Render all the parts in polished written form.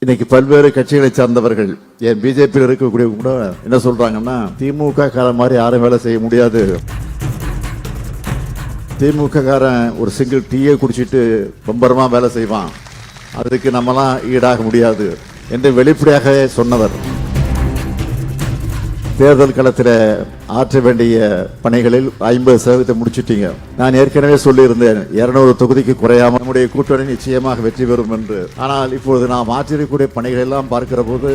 இன்னைக்கு பல்வேறு கட்சிகளை சார்ந்தவர்கள் ஏன் பிஜேபியில் இருக்கக்கூடிய கூட என்ன சொல்றாங்கன்னா திமுக காரன் மாதிரி யாரும் வேலை செய்ய முடியாது. திமுக காரன் ஒரு சிங்கிள் டீயை குடிச்சிட்டு பம்பரமா வேலை செய்வான், அதுக்கு நம்மலாம் ஈடாக முடியாது என்று வெளிப்படையாக சொன்னவர். தேர்தல் களத்தில் ஆற்ற வேண்டிய பணிகளில் 50% முடிச்சிட்டீங்க. நான் ஏற்கனவே சொல்லியிருந்தேன் 200 தொகுதிக்கு குறையாமல் நம்முடைய கூட்டணி நிச்சயமாக வெற்றி பெறும் என்று. ஆனால் இப்பொழுது நாம் ஆற்றிருக்கக்கூடிய பணிகள் எல்லாம் பார்க்கிற போது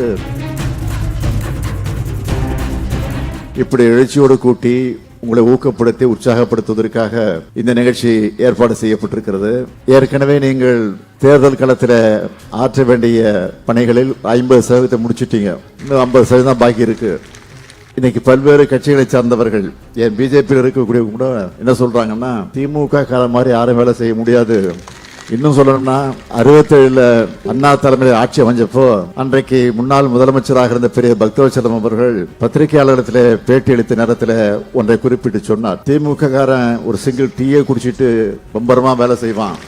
இப்படி எழுச்சியோடு கூட்டி உங்களை ஊக்கப்படுத்தி உற்சாகப்படுத்துவதற்காக இந்த நிகழ்ச்சி ஏற்பாடு செய்யப்பட்டிருக்கிறது. ஏற்கனவே நீங்கள் தேர்தல் களத்தில் ஆற்ற வேண்டிய பணிகளில் 50% முடிச்சிட்டீங்க, இன்னும் 50% தான் பாக்கி இருக்கு. இன்னைக்கு பல்வேறு கட்சிகளை சார்ந்தவர்கள் ஏன் பிஜேபியில் இருக்கக்கூடிய கூட என்ன சொல்றாங்கன்னா திமுக காரன் மாதிரி யாரும் வேலை செய்ய முடியாது. இன்னும் சொல்லணும்னா 67 அண்ணா தலைமையில் ஆட்சி அமைஞ்சப்போ அன்றைக்கு முன்னாள் முதலமைச்சராக இருந்த பெரிய பக்தவச்சலம் அவர்கள் பத்திரிகையாளர்களிடத்தில் பேட்டி அளித்த நேரத்தில் ஒன்றை குறிப்பிட்டு சொன்னார். திமுக காரன் ஒரு சிங்கிள் டீயை குடிச்சிட்டு பம்பரமா வேலை செய்வான்,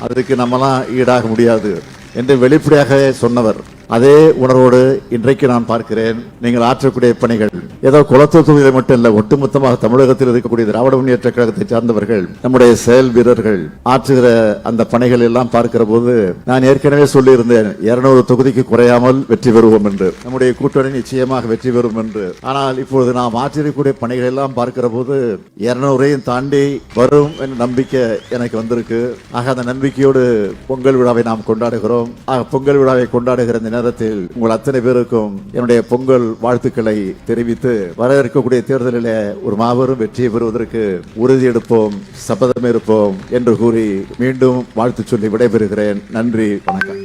அதுக்கு நம்மலாம் ஈடாக முடியாது என்று வெளிப்படையாக சொன்னவர். அதே உணர்வோடு இன்றைக்கு நான் பார்க்கிறேன் நீங்கள் ஆற்றக்கூடிய பணிகள் ஏதோ குளத்தூர் தொகுதியில் மட்டும் இல்ல, ஒட்டுமொத்தமாக தமிழகத்தில் இருக்கக்கூடிய திராவிட முன்னேற்ற கழகத்தை சார்ந்தவர்கள் நம்முடைய செயல் வீரர்கள் ஆற்றுகிற அந்த பணிகள் எல்லாம் பார்க்கிற போது நான் ஏற்கனவே சொல்லியிருந்தேன் 200 தொகுதிக்கு குறையாமல் வெற்றி பெறுவோம் என்று, நம்முடைய கூட்டணி நிச்சயமாக வெற்றி பெறும் என்று. ஆனால் இப்பொழுது நாம் ஆற்றிருக்கக்கூடிய பணிகள் எல்லாம் பார்க்கிற போது 200ஐயும் தாண்டி வரும் என்ற நம்பிக்கை எனக்கு வந்திருக்கு. ஆக அந்த நம்பிக்கையோடு பொங்கல் விழாவை நாம் கொண்டாடுகிறோம். ஆக பொங்கல் விழாவை கொண்டாடுகிற இந்த நேரத்தில் உங்கள் அத்தனை பேருக்கும் என்னுடைய பொங்கல் வாழ்த்துக்களை தெரிவித்து வர இருக்கக்கூடிய தேர்தலில் ஒரு மாபெரும் வெற்றியை பெறுவதற்கு உறுதியெடுப்போம், சபதம் இருப்போம் என்று கூறி மீண்டும் வாழ்த்து சொல்லி விடைபெறுகிறேன். நன்றி, வணக்கம்.